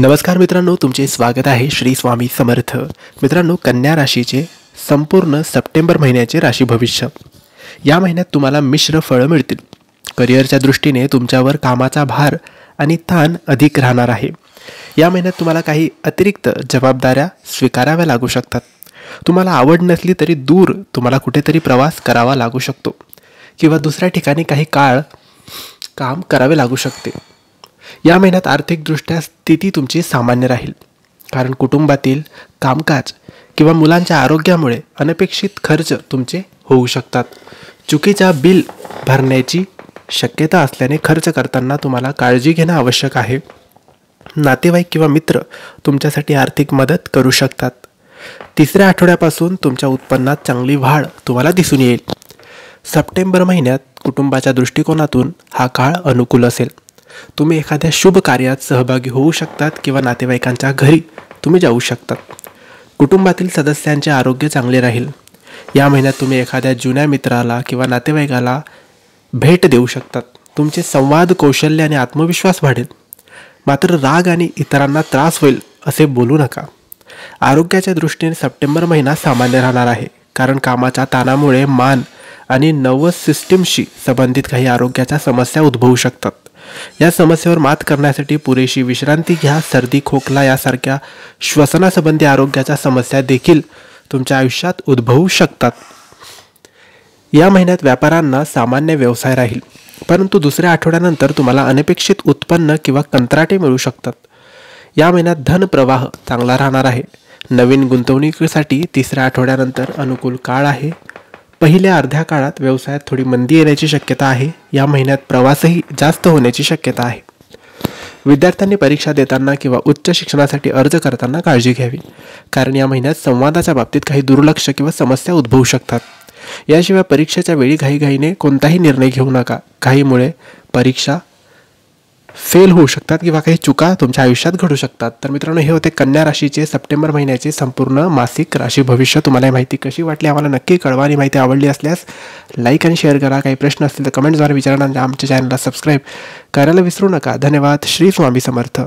नमस्कार मित्रांनो, तुमचे स्वागत आहे श्री स्वामी समर्थ. मित्रांनो, कन्या राशीचे संपूर्ण सप्टेंबर महिन्याचे राशी भविष्य. या महिन्यात तुम्हाला मिश्र फळं मिळतील. करिअरच्या दृष्टीने तुमच्यावर कामाचा भार आणि ताण अधिक राहणार आहे. या महिन्यात तुम्हाला काही अतिरिक्त जबाबदाऱ्या स्वीकाराव्या लागू शकतात. तुम्हाला आवड नसली तरी दूर तुम्हाला कुठेतरी प्रवास करावा लागू शकतो किंवा दुसऱ्या ठिकाणी काही काळ काम करावे लागू शकते. या महिन्यात आर्थिकदृष्ट्या स्थिती तुमची सामान्य राहील, कारण कुटुंबातील कामकाज किंवा मुलांच्या आरोग्यामुळे अनपेक्षित खर्च तुमचे होऊ शकतात. चुकीचा बिल भरण्याची शक्यता असल्याने खर्च करताना तुम्हाला काळजी घेणं आवश्यक आहे. नातेवाईक किंवा मित्र तुमच्यासाठी आर्थिक मदत करू शकतात. तिसऱ्या आठवड्यापासून तुमच्या उत्पन्नात चांगली वाढ तुम्हाला दिसून येईल. सप्टेंबर महिन्यात कुटुंबाच्या दृष्टिकोनातून हा काळ अनुकूल असेल. तुम्ही एखाद्या शुभ कार्यात सहभागी होऊ शकतात किंवा नातेवाईकांच्या घरी तुम्ही जाऊ शकतात. कुटुंबातील सदस्यांचे आरोग्य चांगले राहील. या महिन्यात तुम्ही एखाद्या जुन्या मित्राला किंवा नातेवाईकाला भेट देऊ शकतात. तुमचे संवाद कौशल्य आणि आत्मविश्वास वाढेल. मात्र राग आणि इतरांना त्रास होईल असे बोलू नका. आरोग्याच्या दृष्टीने सप्टेंबर महिना सामान्य राहणार आहे, कारण कामाच्या ताणामुळे मान आणि नर्वस सिस्टीमशी संबंधित काही आरोग्याच्या समस्या उद्भवू शकतात. या समस्येवर मात करण्यासाठी पुरेशी विश्रांती घ्या. सर्दी, खोकला यासारख्या श्वसनासंबंधी आरोग्याच्या समस्या देखील तुमच्या आयुष्यात उद्भवू शकतात. या महिन्यात व्यापाऱ्यांना सामान्य व्यवसाय राहील, परंतु दुसऱ्या आठवड्यानंतर तुम्हाला अनपेक्षित उत्पन्न किंवा कंत्राटे मिळू शकतात. या महिन्यात धन प्रवाह चांगला राहणार आहे. नवीन गुंतवणुकीसाठी तिसऱ्या आठवड्यानंतर अनुकूल काळ आहे. पहिल्या अर्ध्या काळात व्यवसायात थोडी मंदी येण्याची शक्यता आहे. या महिन्यात प्रवासही जास्त होण्याची शक्यता आहे. विद्यार्थ्यांनी परीक्षा देताना किंवा उच्च शिक्षणासाठी अर्ज करताना काळजी घ्यावी, कारण या महिन्यात संवादाच्या बाबतीत काही दुर्लक्ष किंवा समस्या उद्भवू शकतात. याशिवाय परीक्षेच्या वेळी घाईघाईने कोणताही निर्णय घेऊ नका. घाईमुळे परीक्षा फेल होऊ शकतात किंवा काही चुका तुमच्या आयुष्यात घडू शकतात. तर मित्रांनो, हे होते कन्या राशीचे सप्टेंबर महिन्याचे संपूर्ण मासिक राशी भविष्य. तुम्हाला ही माहिती कशी वाटली आम्हाला नक्की कळवा, आणि माहिती आवडली असल्यास लाईक आणि शेअर करा. काही प्रश्न असतील तर कमेंटद्वारे विचारा. आमच्या चॅनलला सबस्क्राईब करायला विसरू नका. धन्यवाद. श्री स्वामी समर्थ.